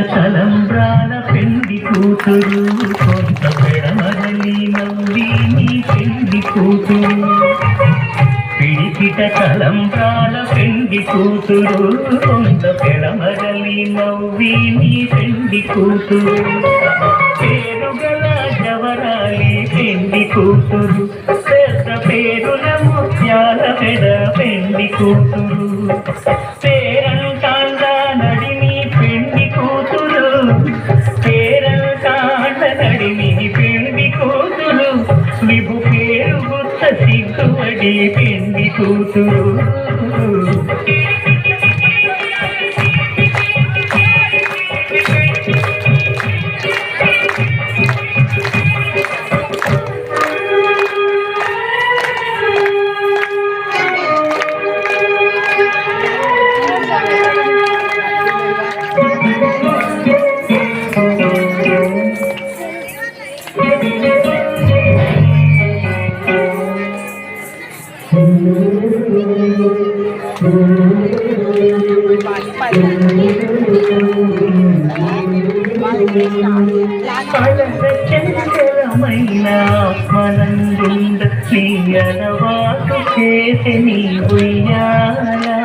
తలంబ్రాల పెండి కూతురు కొంత పెడమరలి నవ్వి నీ పెండి కూతురు పిడికిట తలంబ్రాల పెండి కూతురు కొంత పెడమరలి నవ్వి నీ పెండి కూతురు పేరుగల జవరాలి పెండి కూతురు పెద్ద పేరుల ముత్యాల పెడ పెండి కూతురు పేరంటాండ నడిమి పెండి కూతురు పేరంటాండ నడిమి పెండి కూతురు విభు పేరు గుర్త సిగ్గువడి పెండి కూతురు చంద్రమైన మనందుండ నీ అలవాటు చేసి నీ ఉయ్యాల